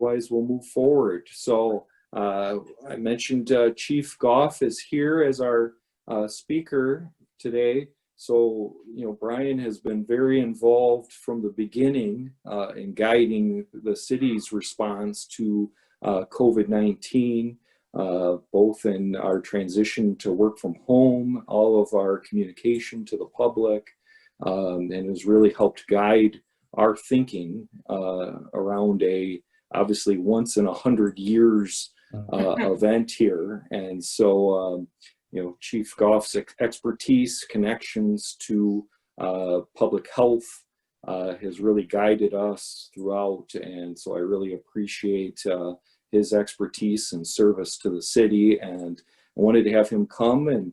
otherwise we'll move forward. So I mentioned Chief Goff is here as our speaker today. So, Brian has been very involved from the beginning in guiding the city's response to COVID-19, both in our transition to work from home, all of our communication to the public, and has really helped guide our thinking around a obviously once in 100 years event here. And so, Chief Goff's expertise, connections to public health has really guided us throughout. And so I really appreciate his expertise and service to the city. And I wanted to have him come and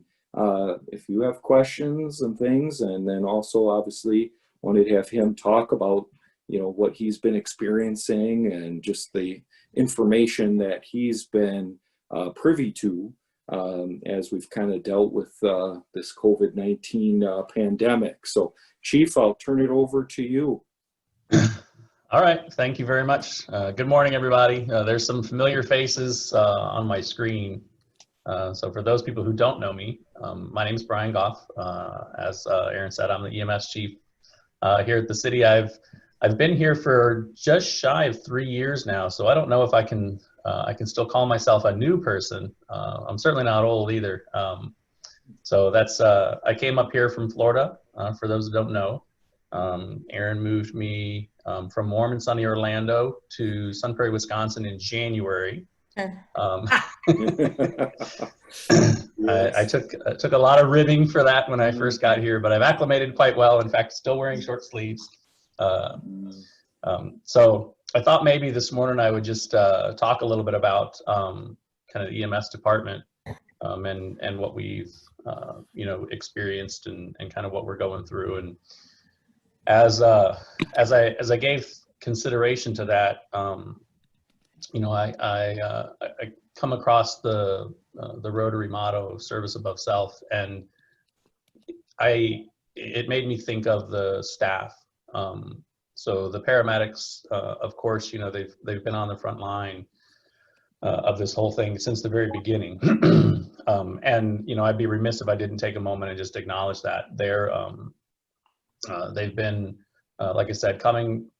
if you have questions and things, and then also obviously wanted to have him talk about what he's been experiencing and just the information that he's been privy to as we've kind of dealt with this COVID-19 pandemic. So Chief, I'll turn it over to you. All right, thank you very much. Good morning, everybody. There's some familiar faces on my screen. So for those people who don't know me, my name is Brian Goff. As Aaron said, I'm the EMS chief here at the city. I've been here for just shy of 3 years now, so I don't know if I can still call myself a new person. I'm certainly not old either. So that's I came up here from Florida. For those who don't know, Aaron moved me from warm and sunny Orlando to Sun Prairie, Wisconsin in January. I took a lot of ribbing for that when I first got here, but I've acclimated quite well. In fact, still wearing short sleeves. So I thought maybe this morning I would just talk a little bit about kind of the EMS department and what we've experienced and kind of what we're going through. And as I gave consideration to that, I come across the Rotary motto of service above self, and it made me think of the staff. So the paramedics, of course, they've been on the front line of this whole thing since the very beginning. And I'd be remiss if I didn't take a moment and just acknowledge that they've been, like I said, coming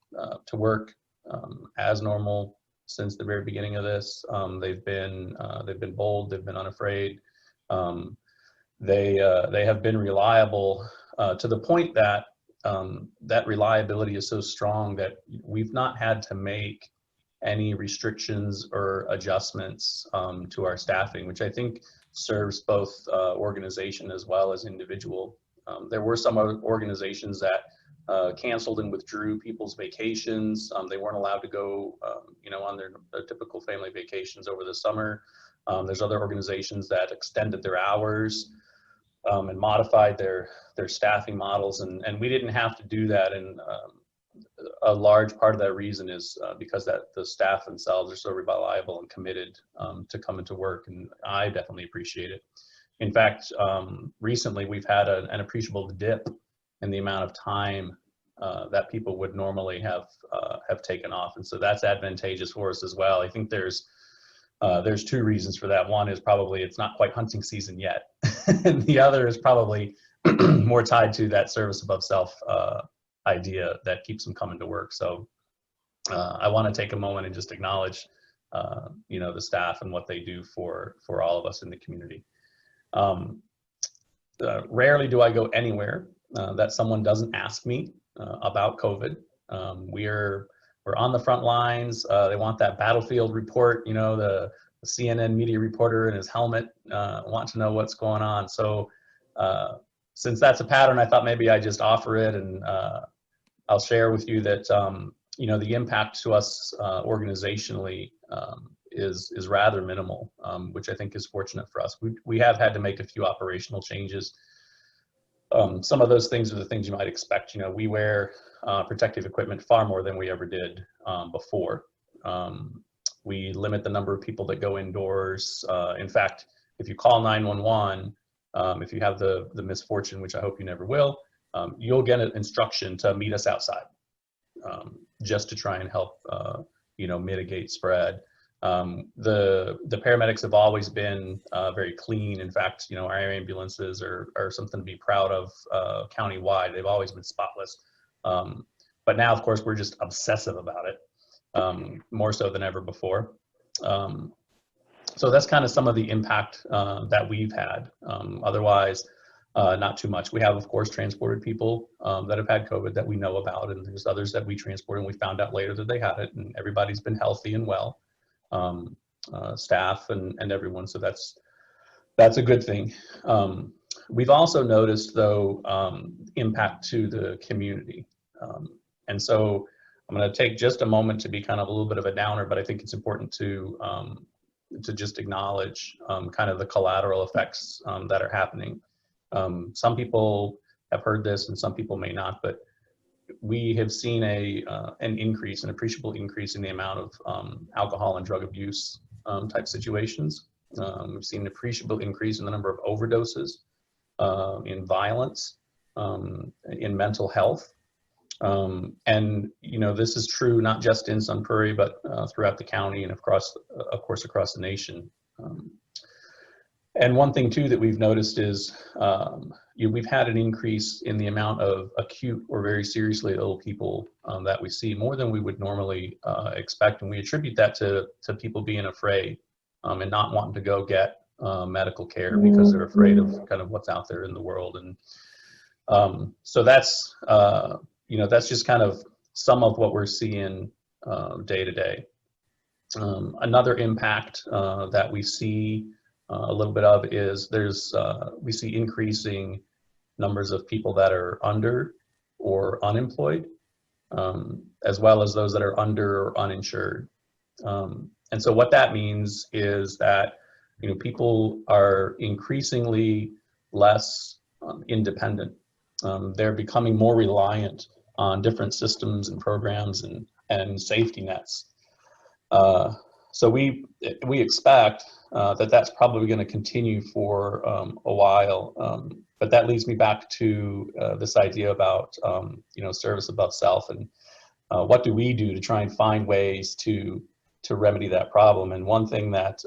to work as normal since the very beginning of this. They've been bold. They've been unafraid. They have been reliable to the point that that reliability is so strong that we've not had to make any restrictions or adjustments to our staffing, which I think serves both organization as well as individual. There were some organizations that canceled and withdrew people's vacations. They weren't allowed to go, on their typical family vacations over the summer. There's other organizations that extended their hours and modified their staffing models, and we didn't have to do that. And a large part of that reason is because that the staff themselves are so reliable and committed to coming to work, and I definitely appreciate it. In fact, recently we've had an appreciable dip in the amount of time that people would normally have taken off, and so that's advantageous for us as well. I think there's two reasons for that. One is probably it's not quite hunting season yet, and the other is probably more tied to that service above self idea that keeps them coming to work. So I want to take a moment and just acknowledge the staff and what they do for all of us in the community. Rarely do I go anywhere that someone doesn't ask me about COVID. We're on the front lines. They want that battlefield report, the CNN media reporter in his helmet want to know what's going on. So since that's a pattern, I thought maybe I just offer it, and I'll share with you that the impact to us organizationally is rather minimal, which I think is fortunate for us. We have had to make a few operational changes. Some of those things are the things you might expect. We wear protective equipment far more than we ever did before. We limit the number of people that go indoors. In fact, if you call 911, if you have the misfortune, which I hope you never will, you'll get an instruction to meet us outside, just to try and help mitigate spread. The paramedics have always been very clean. In fact, our air ambulances are something to be proud of countywide. They've always been spotless. But now, of course, we're just obsessive about it, more so than ever before. So that's kind of some of the impact that we've had. Otherwise, not too much. We have, of course, transported people that have had COVID that we know about, and there's others that we transported and we found out later that they had it, and everybody's been healthy and well, staff and everyone. So that's a good thing. We've also noticed, though, impact to the community. And so I'm going to take just a moment to be kind of a little bit of a downer, but I think it's important to just acknowledge kind of the collateral effects that are happening. Some people have heard this and some people may not, but we have seen an appreciable increase in the amount of alcohol and drug abuse type situations. We've seen an appreciable increase in the number of overdoses, in violence, in mental health. And this is true not just in Sun Prairie, but throughout the county and of course across the nation. And one thing too that we've noticed is we've had an increase in the amount of acute or very seriously ill people that we see, more than we would normally expect, and we attribute that to people being afraid and not wanting to go get medical care because they're afraid of kind of what's out there in the world. And so that's that's just kind of some of what we're seeing day to day. Another impact that we see a little bit of is we see increasing numbers of people that are under or unemployed, as well as those that are under or uninsured. And so what that means is that people are increasingly less independent. They're becoming more reliant on different systems and programs and safety nets. So we expect that that's probably going to continue for a while. But that leads me back to this idea about service above self, and what do we do to try and find ways to remedy that problem. And one thing that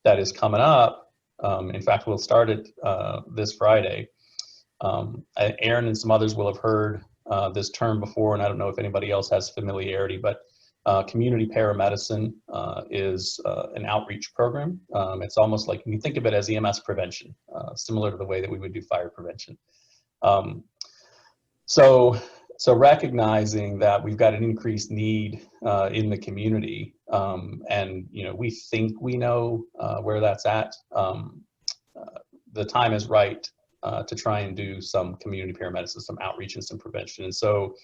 is coming up, in fact, we'll start it this Friday. Aaron and some others will have heard this term before, and I don't know if anybody else has familiarity, but community paramedicine is an outreach program. It's almost like, you think of it as EMS prevention, similar to the way that we would do fire prevention. So recognizing that we've got an increased need in the community, and we think we know where that's at, the time is right to try and do some community paramedicine, some outreach and some prevention. And so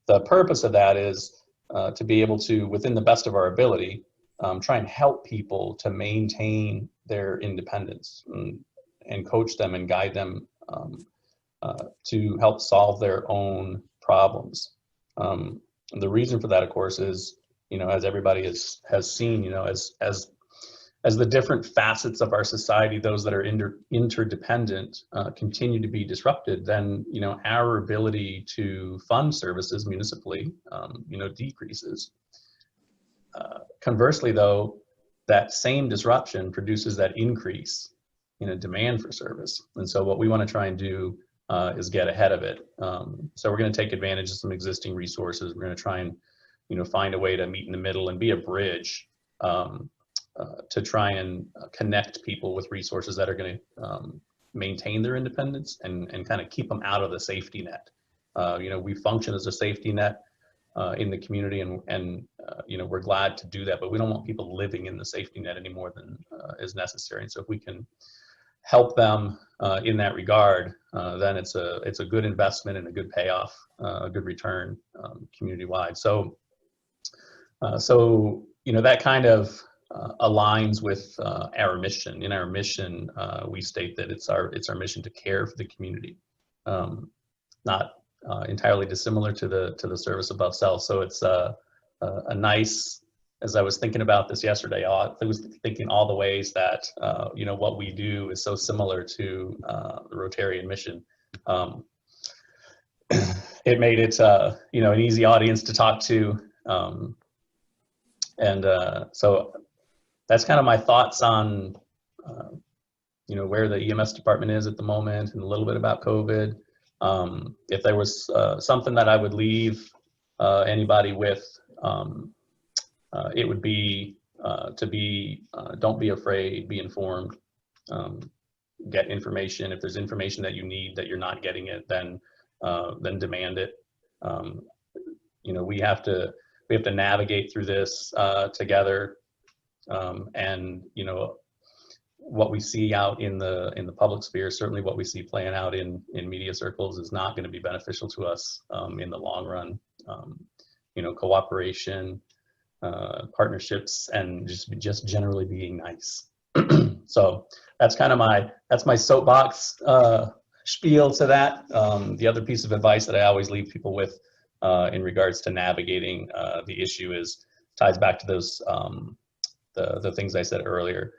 the purpose of that is to be able to, within the best of our ability, try and help people to maintain their independence and coach them and guide them to help solve their own problems. The reason for that, of course, is, as everybody has seen, as the different facets of our society, those that are interdependent, continue to be disrupted, then our ability to fund services municipally decreases. Conversely, though, that same disruption produces that increase in a demand for service. And so what we want to try and do is get ahead of it. So we're going to take advantage of some existing resources. We're going to try and find a way to meet in the middle and be a bridge to try and connect people with resources that are going to maintain their independence and kind of keep them out of the safety net. We function as a safety net in the community, and we're glad to do that, but we don't want people living in the safety net any more than is necessary. And so if we can help them in that regard, then it's a good investment and a good payoff, a good return community-wide. So that kind of aligns with our mission. In our mission, we state that it's our mission to care for the community, not entirely dissimilar to the service above self. So it's a nice, as I was thinking about this yesterday, I was thinking all the ways that what we do is so similar to the Rotarian mission. It made it an easy audience to talk to. And so that's kind of my thoughts on, where the EMS department is at the moment, and a little bit about COVID. If there was something that I would leave anybody with, it would be don't be afraid, be informed, get information. If there's information that you need that you're not getting it, then demand it. We have to navigate through this together, and what we see out in the public sphere, certainly what we see playing out in media circles, is not going to be beneficial to us in the long run. Cooperation, partnerships, and just generally being nice. So that's kind of my soapbox spiel to that. The other piece of advice that I always leave people with in regards to navigating the issue ties back to those the things I said earlier.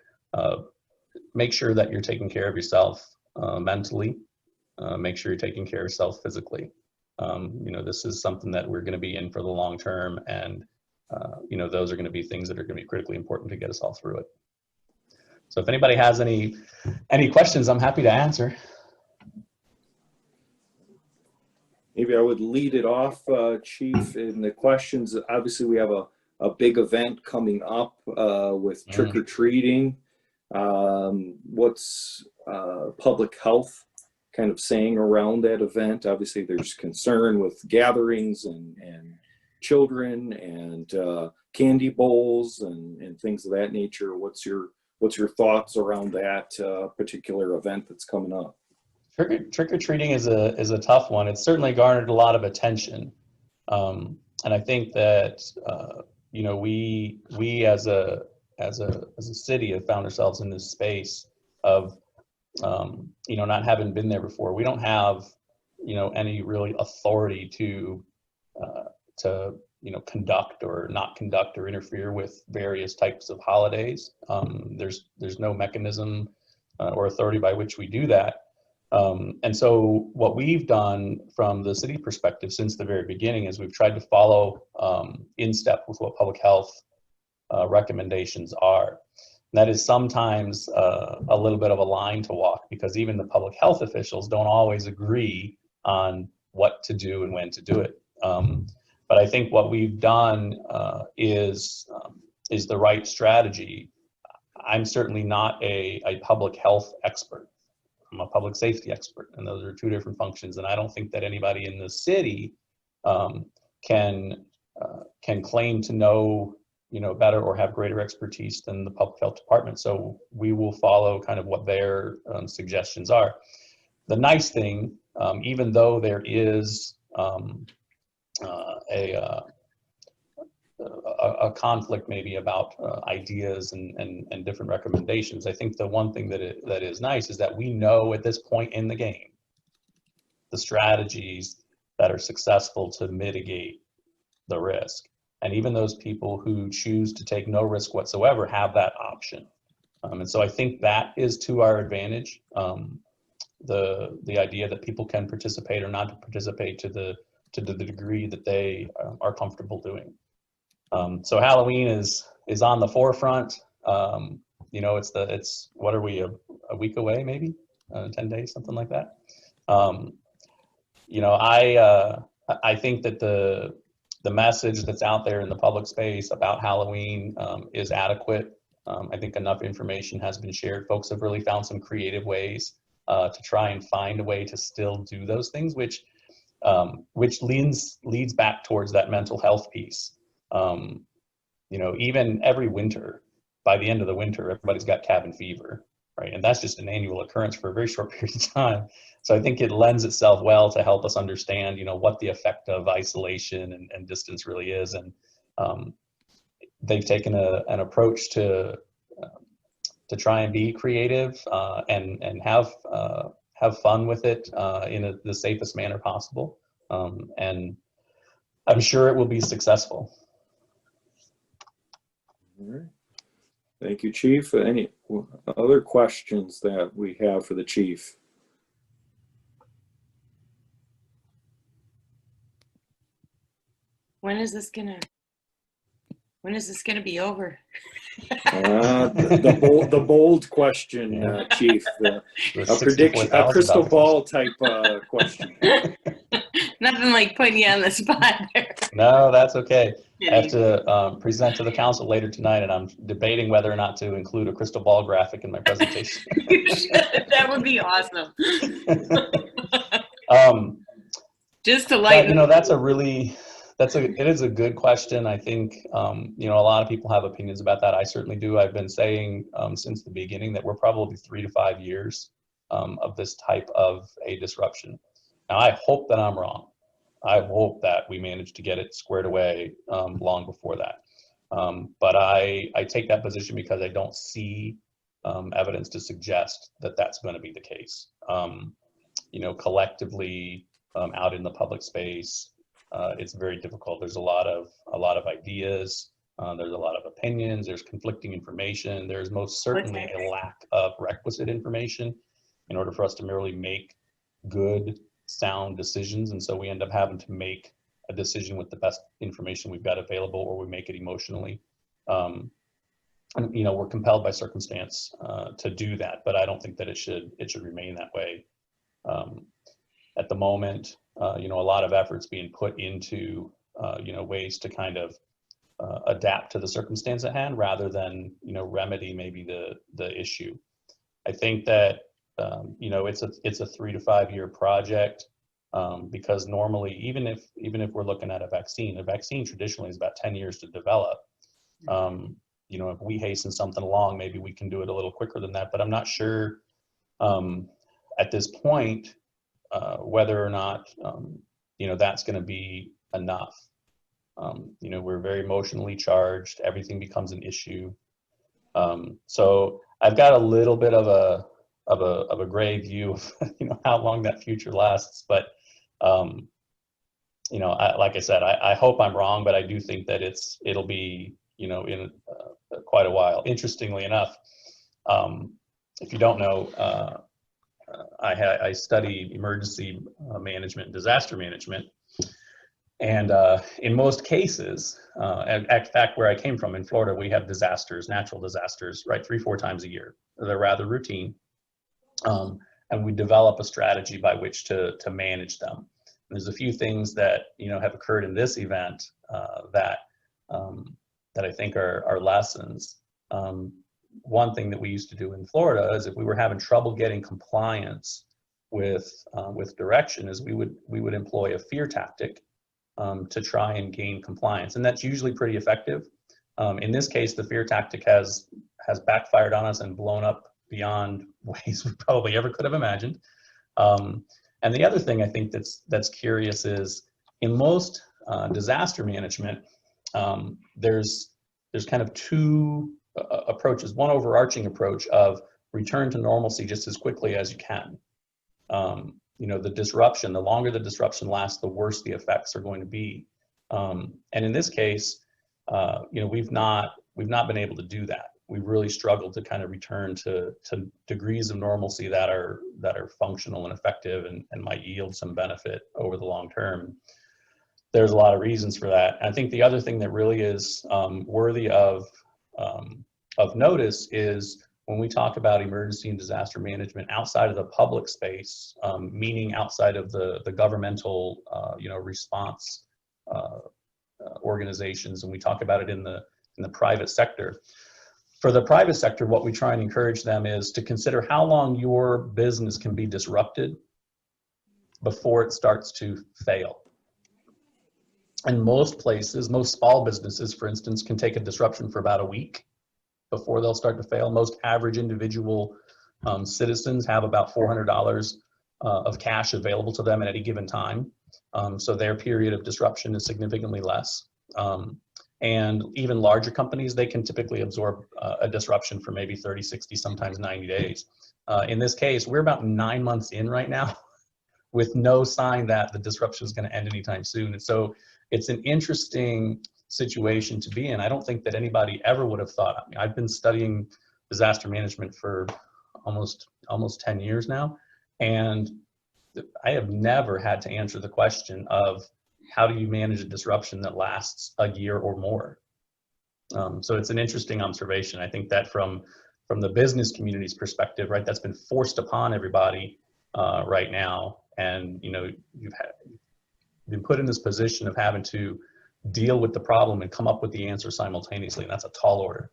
Make sure that you're taking care of yourself mentally. Make sure you're taking care of yourself physically. This is something that we're going to be in for the long term, and those are going to be things that are going to be critically important to get us all through it. So if anybody has any questions, I'm happy to answer. Maybe I would lead it off, Chief, in the questions. Obviously, we have a big event coming up with trick-or-treating. What's public health kind of saying around that event? Obviously, there's concern with gatherings and children and candy bowls and things of that nature. What's your thoughts around that particular event that's coming up? Trick-or-treating is a tough one. It's certainly garnered a lot of attention, and I think that we as a city have found ourselves in this space of not having been there before. We don't have any really authority to conduct or not conduct or interfere with various types of holidays. There's no mechanism or authority by which we do that. And so what we've done from the city perspective since the very beginning is we've tried to follow in step with what public health recommendations are. And that is sometimes a little bit of a line to walk, because even the public health officials don't always agree on what to do and when to do it. But I think what we've done is the right strategy. I'm certainly not a public health expert. I'm a public safety expert, and those are two different functions. And I don't think that anybody in the city can claim to know better or have greater expertise than the public health department. So we will follow kind of what their suggestions are. The nice thing, even though there is a conflict maybe about ideas and different recommendations, I think the one thing that is nice is that we know at this point in the game the strategies that are successful to mitigate the risk. And even those people who choose to take no risk whatsoever have that option. And so I think that is to our advantage. The idea that people can participate or not participate to the degree that they are comfortable doing. So Halloween is on the forefront. It's what are we, a week away, maybe 10 days, something like that. I think that the message that's out there in the public space about Halloween is adequate. I think enough information has been shared. Folks have really found some creative ways to try and find a way to still do those things, which leads back towards that mental health piece. Even every winter, by the end of the winter, everybody's got cabin fever, right? And that's just an annual occurrence for a very short period of time. So I think it lends itself well to help us understand, what the effect of isolation and distance really is. And they've taken an approach to try and be creative and have fun with it in the safest manner possible. And I'm sure it will be successful. All right. Thank you, Chief. Any other questions that we have for the Chief? When is this gonna When is this going to be over? The bold question, Yeah. Chief. A prediction, a $64,000 crystal question. ball type question. Nothing like putting you on the spot there. No, that's okay. I have Kidding. to present to the council later tonight, and I'm debating whether or not to include a crystal ball graphic in my presentation. You should. That would be awesome. Just to But, lighten. it is a good question. I think, a lot of people have opinions about that. I certainly do. I've been saying since the beginning that we're probably 3 to 5 years of this type of a disruption. Now, I hope that I'm wrong. I hope that we manage to get it squared away long before that. But I take that position because I don't see evidence to suggest that that's going to be the case. Collectively out in the public space, it's very difficult. There's a lot of ideas. There's a lot of opinions. There's conflicting information. There's most certainly a lack of requisite information in order for us to merely make good, sound decisions. And so we end up having to make a decision with the best information we've got available, or we make it emotionally. And, we're compelled by circumstance to do that, but I don't think that it should remain that way. At the moment, a lot of efforts being put into, ways to kind of adapt to the circumstance at hand rather than, remedy maybe the issue. I think that, it's a 3 to 5 year project because normally, even if we're looking at a vaccine traditionally is about 10 years to develop. If we hasten something along, maybe we can do it a little quicker than that, but I'm not sure at this point whether or not, that's going to be enough. We're very emotionally charged. Everything becomes an issue. So I've got a little bit of a gray view of, how long that future lasts. But, like I said, I hope I'm wrong, but I do think that it'll be, in quite a while. Interestingly enough, if you don't know, I studied emergency management and disaster management. And in most cases, in fact, where I came from in Florida, we have disasters, natural disasters, right, 3-4 times a year. They're rather routine. And we develop a strategy by which to manage them. And there's a few things that, have occurred in this event that I think are lessons. One thing that we used to do in Florida is if we were having trouble getting compliance with direction, is we would employ a fear tactic to try and gain compliance, and that's usually pretty effective. In this case, the fear tactic has backfired on us and blown up beyond ways we probably ever could have imagined. And the other thing I think that's curious is in most disaster management, there's kind of two approaches. One overarching approach of return to normalcy just as quickly as you can. The disruption, the longer the disruption lasts, the worse the effects are going to be. And in this case, we've not been able to do that. We've really struggled to kind of return to degrees of normalcy that are functional and effective and might yield some benefit over the long term. There's a lot of reasons for that. And I think the other thing that really is worthy of notice is when we talk about emergency and disaster management outside of the public space, meaning outside of the governmental, response organizations, and we talk about it in the private sector. For the private sector, what we try and encourage them is to consider how long your business can be disrupted before it starts to fail. And most places, most small businesses, for instance, can take a disruption for about a week before they'll start to fail. Most average individual citizens have about $400 of cash available to them at any given time. So their period of disruption is significantly less. And even larger companies, they can typically absorb a disruption for maybe 30, 60, sometimes 90 days. In this case, we're about 9 months in right now with no sign that the disruption is going to end anytime soon. And so it's an interesting situation to be in. I don't think that anybody ever would have thought. I mean, I've been studying disaster management for almost 10 years now, and I have never had to answer the question of how do you manage a disruption that lasts a year or more? So it's an interesting observation. I think that from the business community's perspective, right, that's been forced upon everybody right now. And, you know, you've been put in this position of having to deal with the problem and come up with the answer simultaneously. And that's a tall order.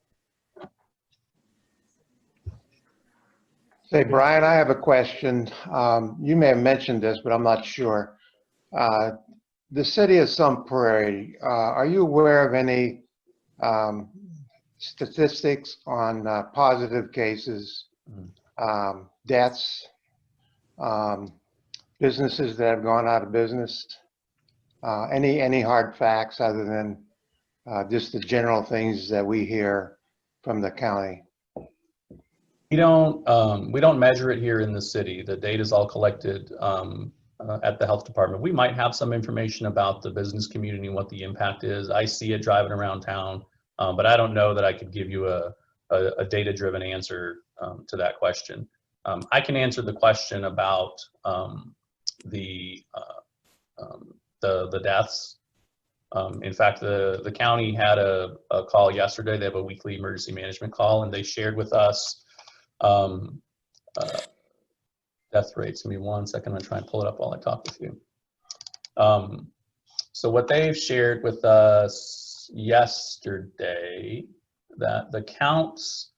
Say, Brian, I have a question. You may have mentioned this, but I'm not sure. The city of Sun Prairie, are you aware of any statistics on positive cases, deaths, businesses that have gone out of business? Any hard facts other than just the general things that we hear from the county? We don't measure it here in the city. The data is all collected at the health department. We might have some information about the business community and what the impact is. I see it driving around town, but I don't know that I could give you a data-driven answer to that question. I can answer the question about the deaths. In fact, the county had a call yesterday. They have a weekly emergency management call, and they shared with us death rates. Give me 1 second. I'm gonna try and pull it up while I talk with you. So what they've shared with us yesterday, that the counts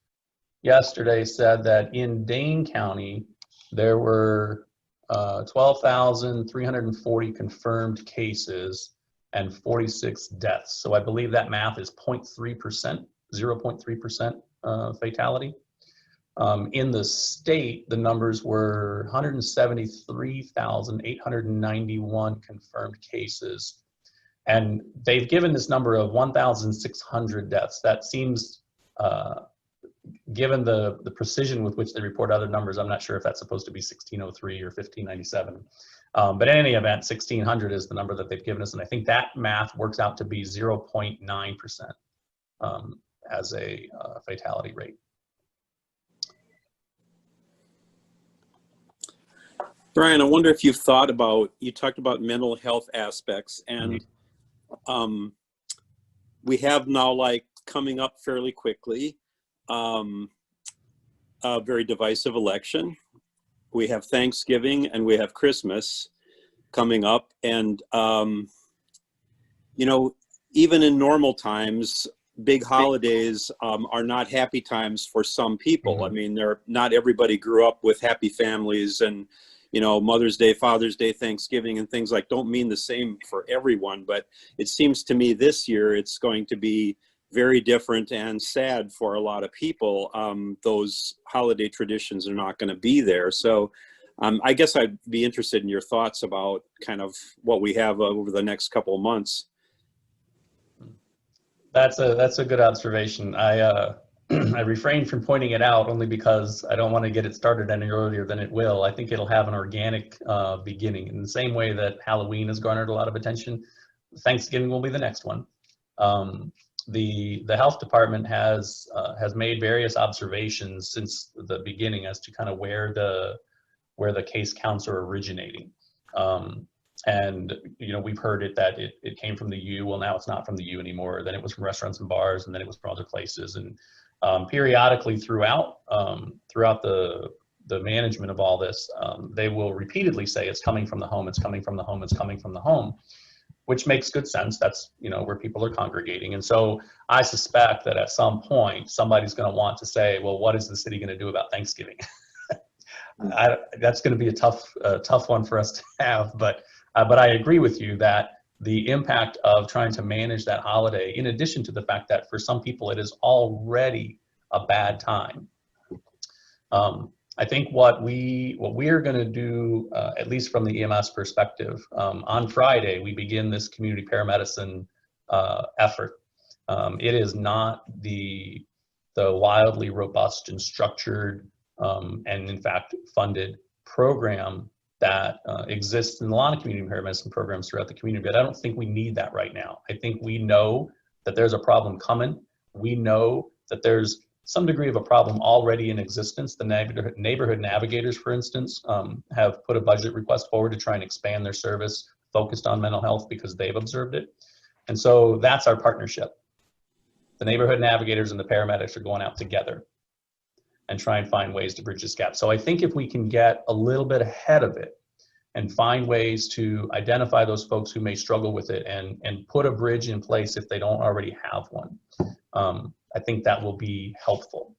yesterday said that in Dane County, there were 12,340 confirmed cases and 46 deaths. So I believe that math is 0.3%, 0.3% fatality. In the state, the numbers were 173,891 confirmed cases. And they've given this number of 1,600 deaths. That seems, given the precision with which they report other numbers, I'm not sure if that's supposed to be 1603 or 1597. But in any event, 1,600 is the number that they've given us. And I think that math works out to be 0.9% as a fatality rate. Brian, I wonder if you've thought about, you talked about mental health aspects, and we have now, like, coming up fairly quickly, a very divisive election. We have Thanksgiving and we have Christmas coming up. And, you know, even in normal times, big holidays are not happy times for some people. I mean, not everybody grew up with happy families, and, you know, Mother's Day, Father's Day, Thanksgiving, and things like don't mean the same for everyone. But it seems to me this year it's going to be very different and sad for a lot of people. Those holiday traditions are not going to be there. So I guess I'd be interested in your thoughts about kind of what we have over the next couple of months. That's a good observation. I refrain from pointing it out only because I don't want to get it started any earlier than it will. I think it'll have an organic beginning. In the same way that Halloween has garnered a lot of attention, Thanksgiving will be the next one. The health department has made various observations since the beginning as to kind of where the case counts are originating. And, you know, we've heard it that it came from the U. Well, now it's not from the U anymore. Then it was from restaurants and bars, and then it was from other places. And periodically throughout the management of all this, they will repeatedly say it's coming from the home, it's coming from the home, it's coming from the home, which makes good sense. That's, you know, where people are congregating. And so I suspect that at some point somebody's going to want to say, well, what is the city going to do about Thanksgiving? That's going to be a tough one for us to have, but I agree with you that the impact of trying to manage that holiday, in addition to the fact that for some people it is already a bad time. I think what we are going to do, at least from the EMS perspective, on Friday we begin this community paramedicine effort. It is not the wildly robust and structured and in fact funded program that exists in a lot of community paramedicine programs throughout the community, but I don't think we need that right now. I think we know that there's a problem coming. We know that there's some degree of a problem already in existence. The neighborhood navigators, for instance, have put a budget request forward to try and expand their service focused on mental health because they've observed it. And so that's our partnership. the neighborhood navigators and the paramedics are going out together and try and find ways to bridge this gap. So I think if we can get a little bit ahead of it and find ways to identify those folks who may struggle with it and put a bridge in place if they don't already have one, I think that will be helpful.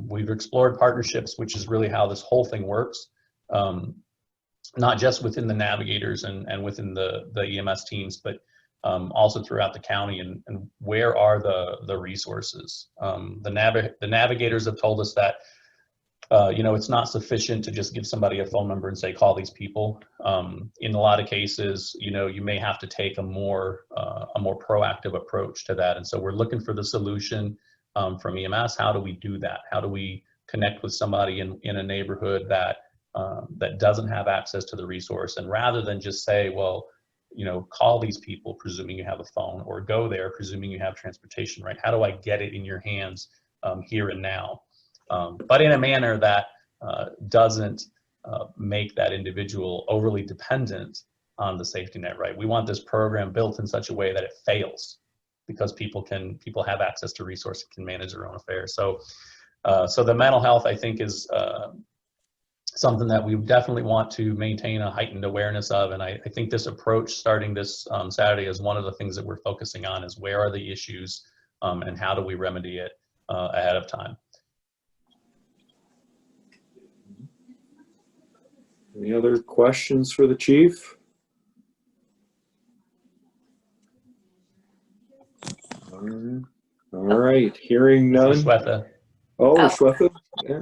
We've explored partnerships, which is really how this whole thing works, not just within the navigators and within the EMS teams, but also throughout the county, and where are the resources. The navigators have told us that it's not sufficient to just give somebody a phone number and say, call these people. In a lot of cases, you may have to take a more proactive approach to that. And so we're looking for the solution from EMS. How do we do that? How do we connect with somebody in a neighborhood that doesn't have access to the resource? And rather than just say, well, call these people, presuming you have a phone, or go there, presuming you have transportation, right? How do I get it in your hands here and now? But in a manner that doesn't make that individual overly dependent on the safety net, right? We want this program built in such a way that it fails because people have access to resources and can manage their own affairs. So the mental health, I think, is something that we definitely want to maintain a heightened awareness of. And I think this approach starting this Saturday is one of the things that we're focusing on, is where are the issues and how do we remedy it ahead of time. Any other questions for the chief? All right, hearing none. Shweta. Oh, Oh. Shweta?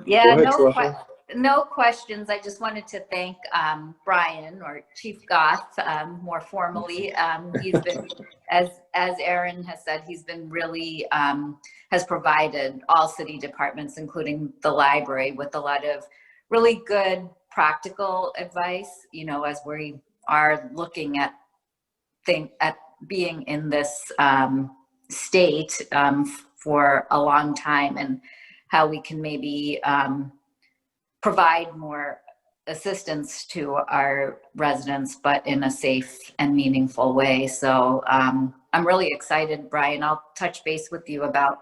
Yeah, Go ahead, Shweta. no questions. I just wanted to thank Brian, or Chief Goff, more formally. He's been, as Aaron has said, he's been really, has provided all city departments, including the library, with a lot of really good practical advice, as we are looking at being in this state for a long time, and how we can maybe provide more assistance to our residents, but in a safe and meaningful way. So I'm really excited, Brian. I'll touch base with you about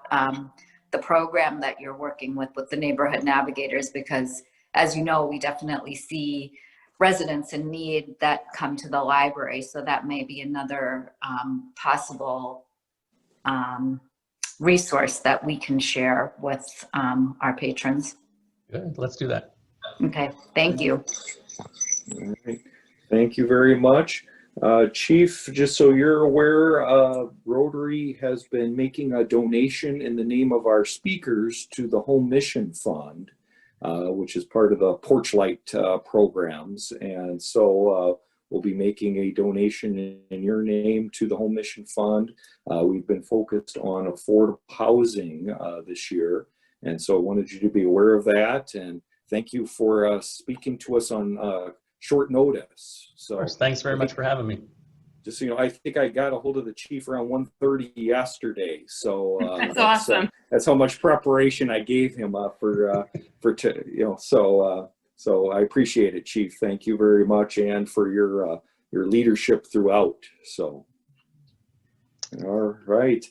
the program that you're working with the neighborhood navigators, because as you know, we definitely see residents in need that come to the library. So that may be another possible resource that we can share with our patrons. Good, let's do that. Okay, thank you. All right. Thank you very much. Chief, just so you're aware, Rotary has been making a donation in the name of our speakers to the Home Mission Fund, which is part of the Porch Light programs. And so we'll be making a donation in your name to the Home Mission Fund. We've been focused on affordable housing this year. And so I wanted you to be aware of that. And thank you for speaking to us on short notice. So Of course, thanks very much for having me. just so you know, I think I got a hold of the chief around 1:30 yesterday. So That's awesome. That's how much preparation I gave him so I appreciate it, Chief. Thank you very much, and for your leadership throughout. So, all right.